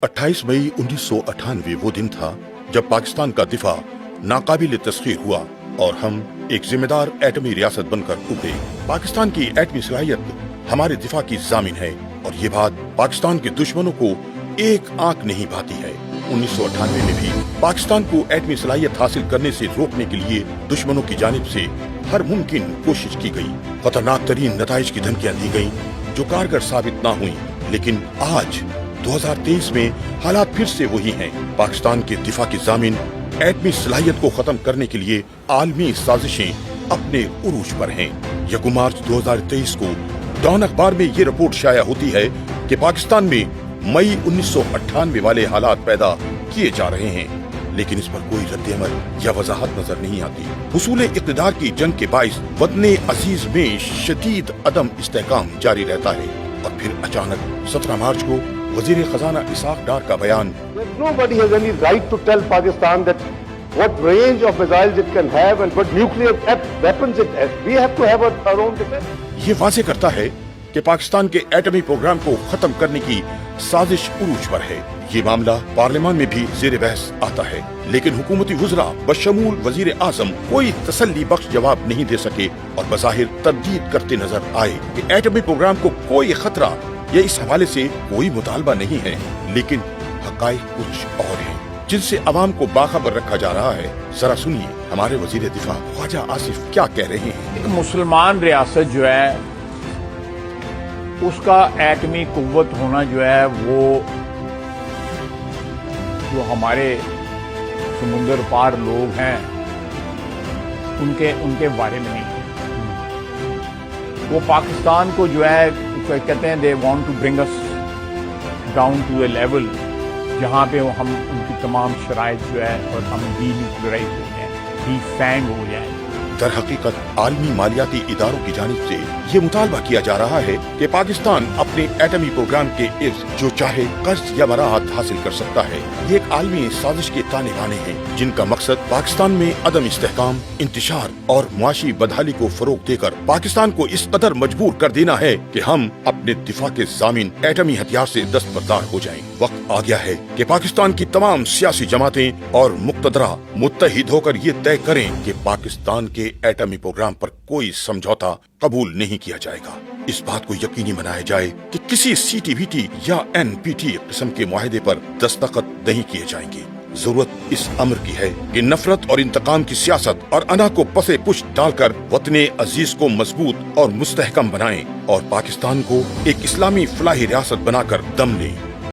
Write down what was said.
28 मई 1998 वो दिन था जब पाकिस्तान का दिफा नाकाबिल तस्खीर हुआ और हम एक जिम्मेदार एटमी रियासत बनकर उभरे। पाकिस्तान की एटमी सलाहियत हमारे दिफा की जामिन है और ये बात पाकिस्तान के दुश्मनों को एक आंख नहीं भाती है। 1998 में भी पाकिस्तान को एटमी सलाहियत हासिल करने से रोकने के लिए दुश्मनों की जानिब से हर मुमकिन कोशिश की गई। खतरनाक तरीन नताइज की धमकियां दी गयी जो कारगर साबित न हुई, लेकिन आज 2023 में हालात फिर से वही हैं। पाकिस्तान के दिफा की जामिन एटमी सलाहियत को खत्म करने के लिए आलमी साजिशें अपने उरूज पर हैं। 1 मार्च 2023 को डॉन अखबार में ये रिपोर्ट शाया होती है कि पाकिस्तान में मई 1998 वाले हालात पैदा किए जा रहे हैं, लेकिन इस पर कोई रद्द-ए-अमल या वजाहत नजर नहीं आती। हुसूल इक़्तिदार की जंग के बाइस वतने अजीज में शदीद अदम इस्तेहकाम जारी रहता है और फिर अचानक 17 मार्च को वजीर खजाना इसाक डार का बयान, Nobody has any right to tell Pakistan that what range of missiles it can have and what nuclear weapons it has. We have to have our own defense. ये वाज़ेह करता है कि पाकिस्तान के एटमी प्रोग्राम को खत्म करने की साजिश उरूज पर है। ये मामला पार्लियामान में भी ज़ेर बहस आता है, लेकिन हुकूमती वज़रा बशमूल वज़ीर आज़म कोई तसल्ली बख्श जवाब नहीं दे सके और बज़ाहिर तरदीद करते नजर आए कि एटमी प्रोग्राम को कोई खतरा या इस हवाले से कोई मुतालबा नहीं है। लेकिन हक़ाइक़ कुछ और हैं जिनसे अवाम को बाखबर रखा जा रहा है। जरा सुनिए हमारे वज़ीर दिफा ख्वाजा आसिफ क्या कह रहे हैं। एक मुसलमान रियासत जो है उसका एटमी कुव्वत होना जो है वो जो हमारे समुंदर पार लोग हैं उनके बारे में नहीं है। वो पाकिस्तान को जो है कहते हैं they want to bring us down to a level जहाँ पे हम उनकी तमाम शराइत जो है और हम डीन्यूक्लियराइज हो जाए, डीफैंग हो जाए। दर हकीकत आलमी मालियाती इदारों की जानिब से ये मुतालबा किया जा रहा है कि पाकिस्तान अपने एटमी प्रोग्राम के इर्द जो चाहे कर्ज या मराहत हासिल कर सकता है। ये एक आलमी साजिश के ताने बाने हैं जिनका मकसद पाकिस्तान में अदम इस्तेहकाम, इंतशार और मुआशी बदहाली को फरोग देकर पाकिस्तान को इस कदर मजबूर कर देना है कि हम अपने दिफा के जामिन एटमी हथियार से दस्तबरदार हो जाएं। वक्त आ गया है कि पाकिस्तान की तमाम सियासी जमातें और मुक्तदरा मुत्तहिद होकर ये तय करें कि पाकिस्तान के एटमी प्रोग्राम पर कोई समझौता कबूल नहीं किया जाएगा। इस बात को यकीनी बनाया जाए कि किसी CTBT या NPT किस्म के मुआहदे पर दस्तखत नहीं किए जाएंगे। जरूरत इस अमर की है कि नफरत और इंतकाम की सियासत और अना को पसे पुश डालकर वतने अजीज को मजबूत और मुस्तहकम बनाएं और पाकिस्तान को एक इस्लामी फलाही रियासत बनाकर दम लें।